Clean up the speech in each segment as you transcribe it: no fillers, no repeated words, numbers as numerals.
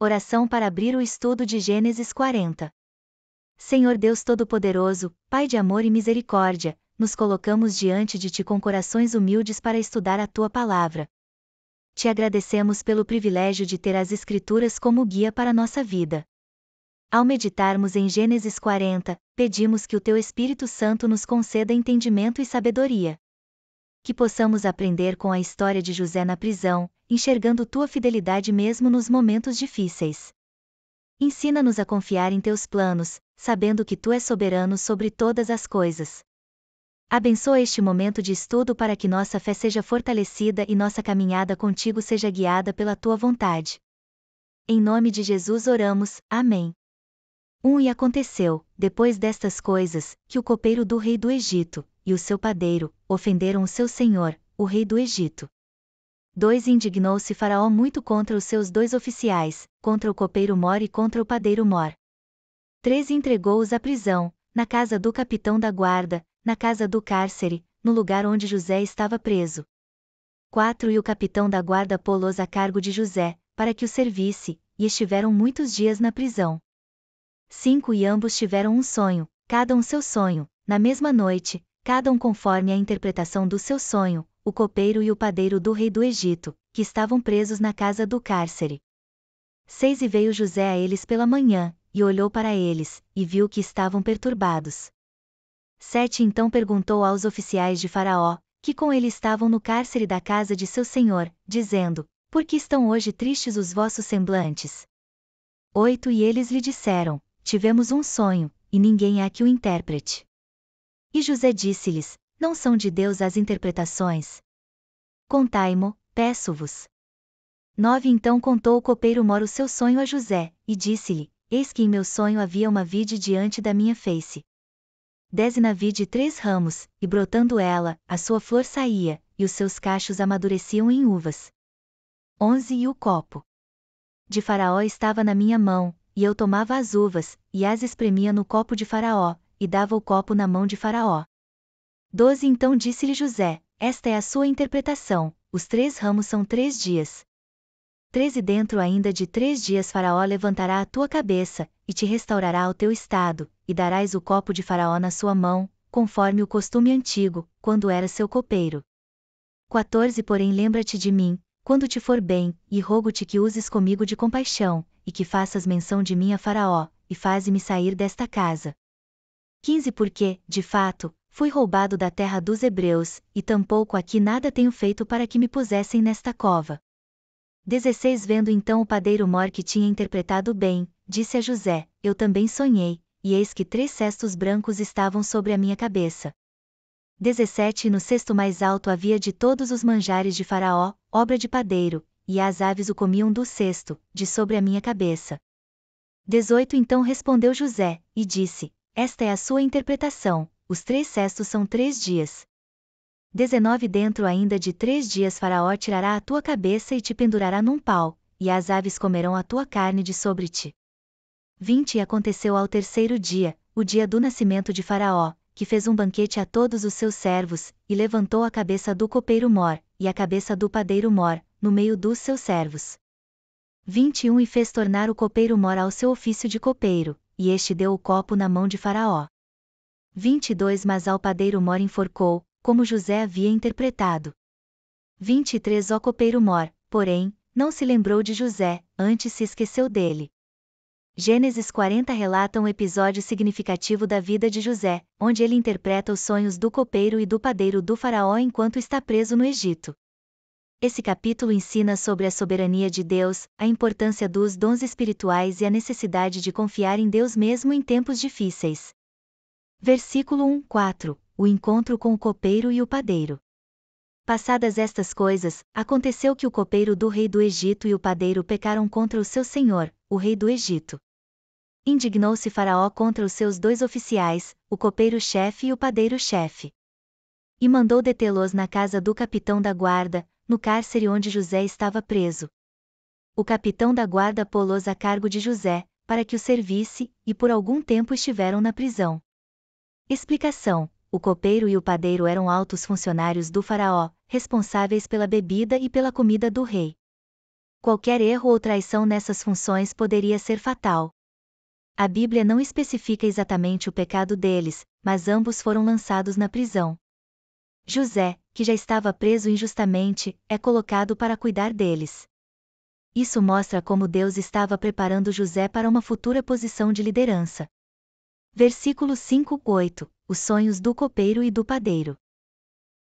Oração para abrir o estudo de Gênesis 40. Senhor Deus Todo-Poderoso, Pai de amor e misericórdia, nos colocamos diante de Ti com corações humildes para estudar a Tua palavra. Te agradecemos pelo privilégio de ter as Escrituras como guia para nossa vida. Ao meditarmos em Gênesis 40, pedimos que o Teu Espírito Santo nos conceda entendimento e sabedoria. Que possamos aprender com a história de José na prisão, enxergando Tua fidelidade mesmo nos momentos difíceis. Ensina-nos a confiar em Teus planos, sabendo que Tu és soberano sobre todas as coisas. Abençoa este momento de estudo para que nossa fé seja fortalecida e nossa caminhada contigo seja guiada pela Tua vontade. Em nome de Jesus oramos, amém. E aconteceu, depois destas coisas, que o copeiro do rei do Egito, e o seu padeiro, ofenderam o seu senhor, o rei do Egito. 2 Indignou-se Faraó muito contra os seus 2 oficiais, contra o copeiro Mor e contra o padeiro Mor. 3 Entregou-os à prisão, na casa do capitão da guarda, na casa do cárcere, no lugar onde José estava preso. 4 E o capitão da guarda pô-los a cargo de José, para que o servisse, e estiveram muitos dias na prisão. 5 E ambos tiveram um sonho, cada um seu sonho, na mesma noite, cada um conforme a interpretação do seu sonho, o copeiro e o padeiro do rei do Egito, que estavam presos na casa do cárcere. 6 E veio José a eles pela manhã, e olhou para eles, e viu que estavam perturbados. 7 Então perguntou aos oficiais de Faraó, que com ele estavam no cárcere da casa de seu senhor, dizendo: Por que estão hoje tristes os vossos semblantes? 8 E eles lhe disseram: Tivemos um sonho, e ninguém há que o interprete. E José disse-lhes: Não são de Deus as interpretações? Contai-mo, peço-vos. 9 Então contou o copeiro Mor o seu sonho a José, e disse-lhe: Eis que em meu sonho havia uma vide diante da minha face. 10 E na vide 3 ramos, e brotando ela, a sua flor saía, e os seus cachos amadureciam em uvas. 11 E o copo de Faraó estava na minha mão, e eu tomava as uvas, e as espremia no copo de Faraó, e dava o copo na mão de Faraó. 12 Então disse-lhe José: Esta é a sua interpretação, os 3 ramos são 3 dias. 13 Dentro ainda de 3 dias Faraó levantará a tua cabeça, e te restaurará ao teu estado, e darás o copo de Faraó na sua mão, conforme o costume antigo, quando era seu copeiro. 14 Porém lembra-te de mim, quando te for bem, e rogo-te que uses comigo de compaixão, e que faças menção de mim a Faraó, e faze-me sair desta casa. 15 Porque, de fato, fui roubado da terra dos hebreus, e tampouco aqui nada tenho feito para que me pusessem nesta cova. 16 Vendo então o padeiro Mor que tinha interpretado bem, disse a José: Eu também sonhei, e eis que 3 cestos brancos estavam sobre a minha cabeça. 17 E no cesto mais alto havia de todos os manjares de Faraó, obra de padeiro, e as aves o comiam do cesto, de sobre a minha cabeça. 18 Então respondeu José, e disse: Esta é a sua interpretação, os 3 cestos são 3 dias. 19 Dentro ainda de 3 dias Faraó tirará a tua cabeça e te pendurará num pau, e as aves comerão a tua carne de sobre ti. 20 E aconteceu ao terceiro dia, o dia do nascimento de Faraó, que fez um banquete a todos os seus servos, e levantou a cabeça do copeiro Mor, e a cabeça do padeiro Mor, no meio dos seus servos. 21 E fez tornar o copeiro Mor ao seu ofício de copeiro, e este deu o copo na mão de Faraó. 22 Mas ao padeiro Mor enforcou, como José havia interpretado. 23 Ó copeiro Mor, porém, não se lembrou de José, antes se esqueceu dele. Gênesis 40 relata um episódio significativo da vida de José, onde ele interpreta os sonhos do copeiro e do padeiro do Faraó enquanto está preso no Egito. Esse capítulo ensina sobre a soberania de Deus, a importância dos dons espirituais e a necessidade de confiar em Deus mesmo em tempos difíceis. Versículo 1-4 O encontro com o copeiro e o padeiro. Passadas estas coisas, aconteceu que o copeiro do rei do Egito e o padeiro pecaram contra o seu senhor, o rei do Egito. Indignou-se Faraó contra os seus 2 oficiais, o copeiro-chefe e o padeiro-chefe. E mandou detê-los na casa do capitão da guarda, no cárcere onde José estava preso. O capitão da guarda pô-los a cargo de José, para que o servisse, e por algum tempo estiveram na prisão. Explicação: o copeiro e o padeiro eram altos funcionários do Faraó, responsáveis pela bebida e pela comida do rei. Qualquer erro ou traição nessas funções poderia ser fatal. A Bíblia não especifica exatamente o pecado deles, mas ambos foram lançados na prisão. José, que já estava preso injustamente, é colocado para cuidar deles. Isso mostra como Deus estava preparando José para uma futura posição de liderança. Versículo 5-8. Os sonhos do copeiro e do padeiro.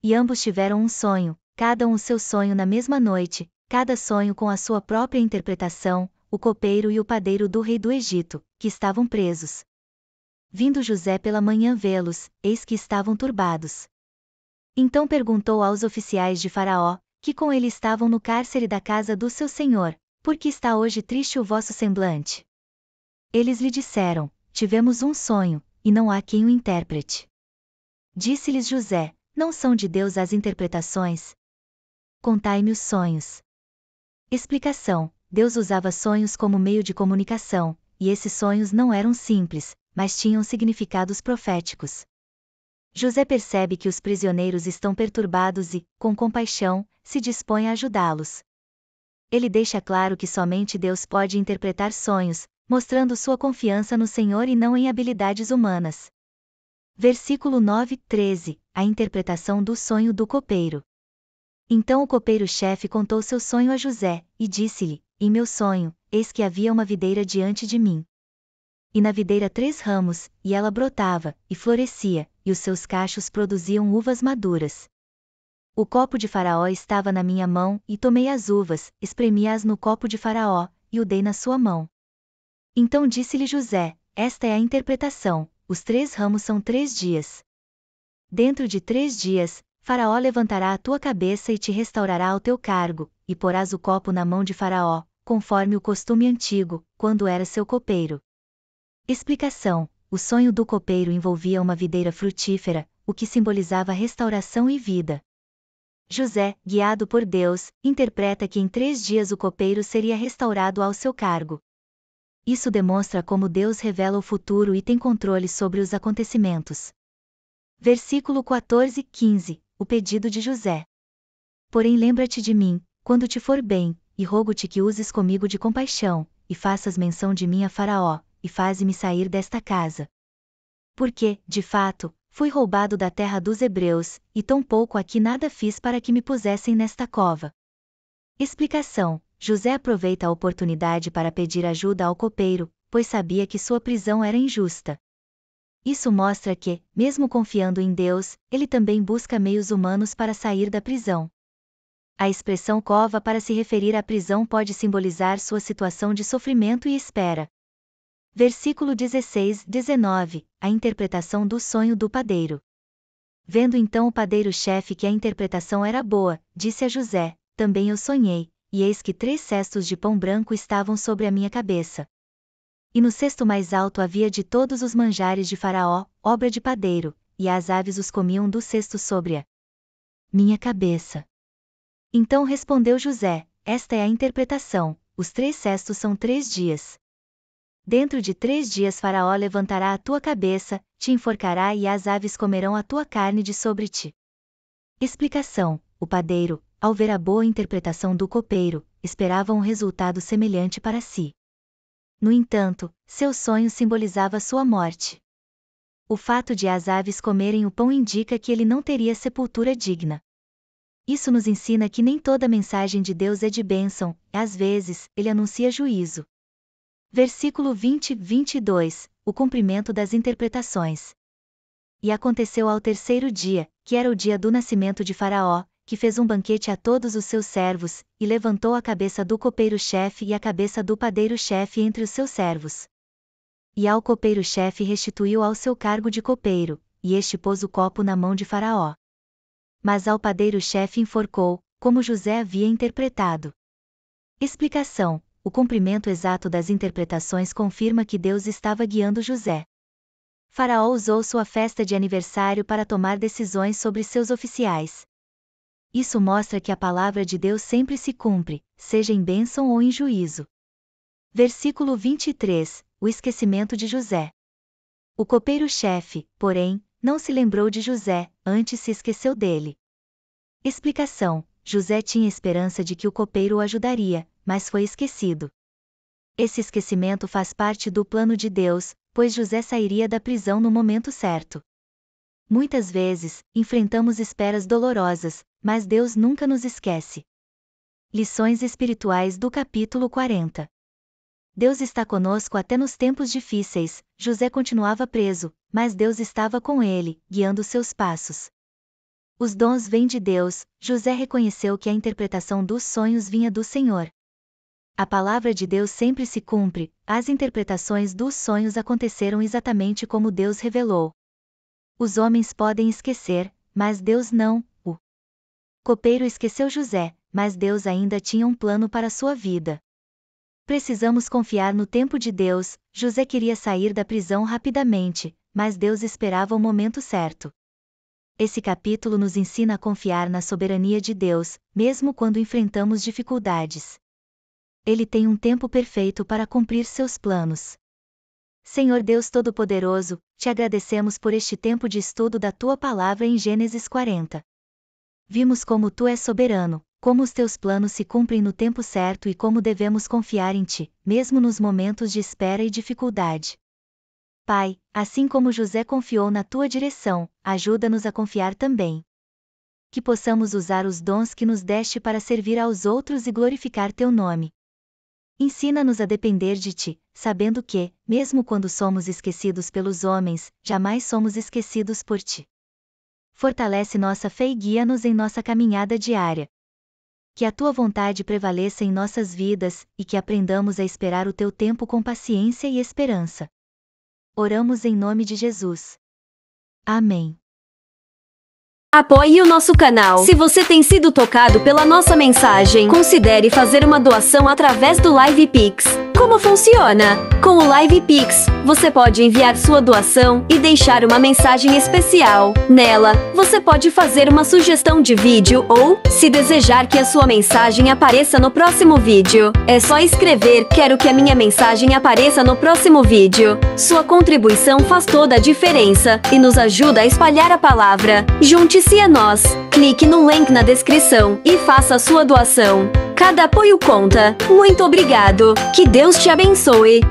E ambos tiveram um sonho, cada um o seu sonho na mesma noite, cada sonho com a sua própria interpretação, o copeiro e o padeiro do rei do Egito, que estavam presos. Vindo José pela manhã vê-los, eis que estavam turbados. Então perguntou aos oficiais de Faraó, que com ele estavam no cárcere da casa do seu senhor: por que está hoje triste o vosso semblante? Eles lhe disseram: tivemos um sonho, e não há quem o interprete. Disse-lhes José: não são de Deus as interpretações? Contai-me os sonhos. Explicação: Deus usava sonhos como meio de comunicação, e esses sonhos não eram simples, mas tinham significados proféticos. José percebe que os prisioneiros estão perturbados e, com compaixão, se dispõe a ajudá-los. Ele deixa claro que somente Deus pode interpretar sonhos, mostrando sua confiança no Senhor e não em habilidades humanas. Versículo 9-13. A interpretação do sonho do copeiro. Então o copeiro-chefe contou seu sonho a José, e disse-lhe: em meu sonho, eis que havia uma videira diante de mim. E na videira 3 ramos, e ela brotava, e florescia, e os seus cachos produziam uvas maduras. O copo de Faraó estava na minha mão, e tomei as uvas, espremi-as no copo de Faraó, e o dei na sua mão. Então disse-lhe José: esta é a interpretação, os 3 ramos são 3 dias. Dentro de 3 dias, Faraó levantará a tua cabeça e te restaurará ao teu cargo, e porás o copo na mão de Faraó, conforme o costume antigo, quando era seu copeiro. Explicação: o sonho do copeiro envolvia uma videira frutífera, o que simbolizava restauração e vida. José, guiado por Deus, interpreta que em 3 dias o copeiro seria restaurado ao seu cargo. Isso demonstra como Deus revela o futuro e tem controle sobre os acontecimentos. Versículo 14-15. O pedido de José. Porém lembra-te de mim, quando te for bem, e rogo-te que uses comigo de compaixão, e faças menção de mim a Faraó, e faze-me sair desta casa. Porque, de fato, fui roubado da terra dos hebreus, e tão pouco aqui nada fiz para que me pusessem nesta cova. Explicação: José aproveita a oportunidade para pedir ajuda ao copeiro, pois sabia que sua prisão era injusta. Isso mostra que, mesmo confiando em Deus, ele também busca meios humanos para sair da prisão. A expressão cova para se referir à prisão pode simbolizar sua situação de sofrimento e espera. Versículo 16-19. A interpretação do sonho do padeiro. Vendo então o padeiro-chefe que a interpretação era boa, disse a José: também eu sonhei, e eis que 3 cestos de pão branco estavam sobre a minha cabeça. E no cesto mais alto havia de todos os manjares de Faraó, obra de padeiro, e as aves os comiam do cesto sobre a minha cabeça. Então respondeu José: esta é a interpretação, os 3 cestos são 3 dias. Dentro de 3 dias Faraó levantará a tua cabeça, te enforcará e as aves comerão a tua carne de sobre ti. Explicação: o padeiro, ao ver a boa interpretação do copeiro, esperava um resultado semelhante para si. No entanto, seu sonho simbolizava sua morte. O fato de as aves comerem o pão indica que ele não teria sepultura digna. Isso nos ensina que nem toda mensagem de Deus é de bênção, e às vezes, ele anuncia juízo. Versículo 20-22. O cumprimento das interpretações. E aconteceu ao 3º dia, que era o dia do nascimento de Faraó, que fez um banquete a todos os seus servos, e levantou a cabeça do copeiro-chefe e a cabeça do padeiro-chefe entre os seus servos. E ao copeiro-chefe restituiu ao seu cargo de copeiro, e este pôs o copo na mão de Faraó. Mas ao padeiro-chefe enforcou, como José havia interpretado. Explicação: o cumprimento exato das interpretações confirma que Deus estava guiando José. Faraó usou sua festa de aniversário para tomar decisões sobre seus oficiais. Isso mostra que a palavra de Deus sempre se cumpre, seja em bênção ou em juízo. Versículo 23. O esquecimento de José. O copeiro-chefe, porém, não se lembrou de José, antes se esqueceu dele. Explicação: José tinha esperança de que o copeiro o ajudaria, mas foi esquecido. Esse esquecimento faz parte do plano de Deus, pois José sairia da prisão no momento certo. Muitas vezes, enfrentamos esperas dolorosas, mas Deus nunca nos esquece. Lições espirituais do capítulo 40. Deus está conosco até nos tempos difíceis. José continuava preso, mas Deus estava com ele, guiando seus passos. Os dons vêm de Deus. José reconheceu que a interpretação dos sonhos vinha do Senhor. A palavra de Deus sempre se cumpre. As interpretações dos sonhos aconteceram exatamente como Deus revelou. Os homens podem esquecer, mas Deus não. O copeiro esqueceu José, mas Deus ainda tinha um plano para sua vida. Precisamos confiar no tempo de Deus. José queria sair da prisão rapidamente, mas Deus esperava o momento certo. Esse capítulo nos ensina a confiar na soberania de Deus, mesmo quando enfrentamos dificuldades. Ele tem um tempo perfeito para cumprir seus planos. Senhor Deus Todo-Poderoso, te agradecemos por este tempo de estudo da tua palavra em Gênesis 40. Vimos como tu és soberano, como os teus planos se cumprem no tempo certo e como devemos confiar em ti, mesmo nos momentos de espera e dificuldade. Pai, assim como José confiou na tua direção, ajuda-nos a confiar também. Que possamos usar os dons que nos deste para servir aos outros e glorificar teu nome. Ensina-nos a depender de ti, sabendo que, mesmo quando somos esquecidos pelos homens, jamais somos esquecidos por ti. Fortalece nossa fé e guia-nos em nossa caminhada diária. Que a tua vontade prevaleça em nossas vidas, e que aprendamos a esperar o teu tempo com paciência e esperança. Oramos em nome de Jesus. Amém. Apoie o nosso canal. Se você tem sido tocado pela nossa mensagem, considere fazer uma doação através do LivePix. Como funciona? Com o LivePix, você pode enviar sua doação e deixar uma mensagem especial. Nela, você pode fazer uma sugestão de vídeo ou, se desejar que a sua mensagem apareça no próximo vídeo, é só escrever "Quero que a minha mensagem apareça no próximo vídeo". Sua contribuição faz toda a diferença e nos ajuda a espalhar a palavra. Junte-se a nós. Clique no link na descrição e faça a sua doação. Cada apoio conta. Muito obrigado. Que Deus te abençoe.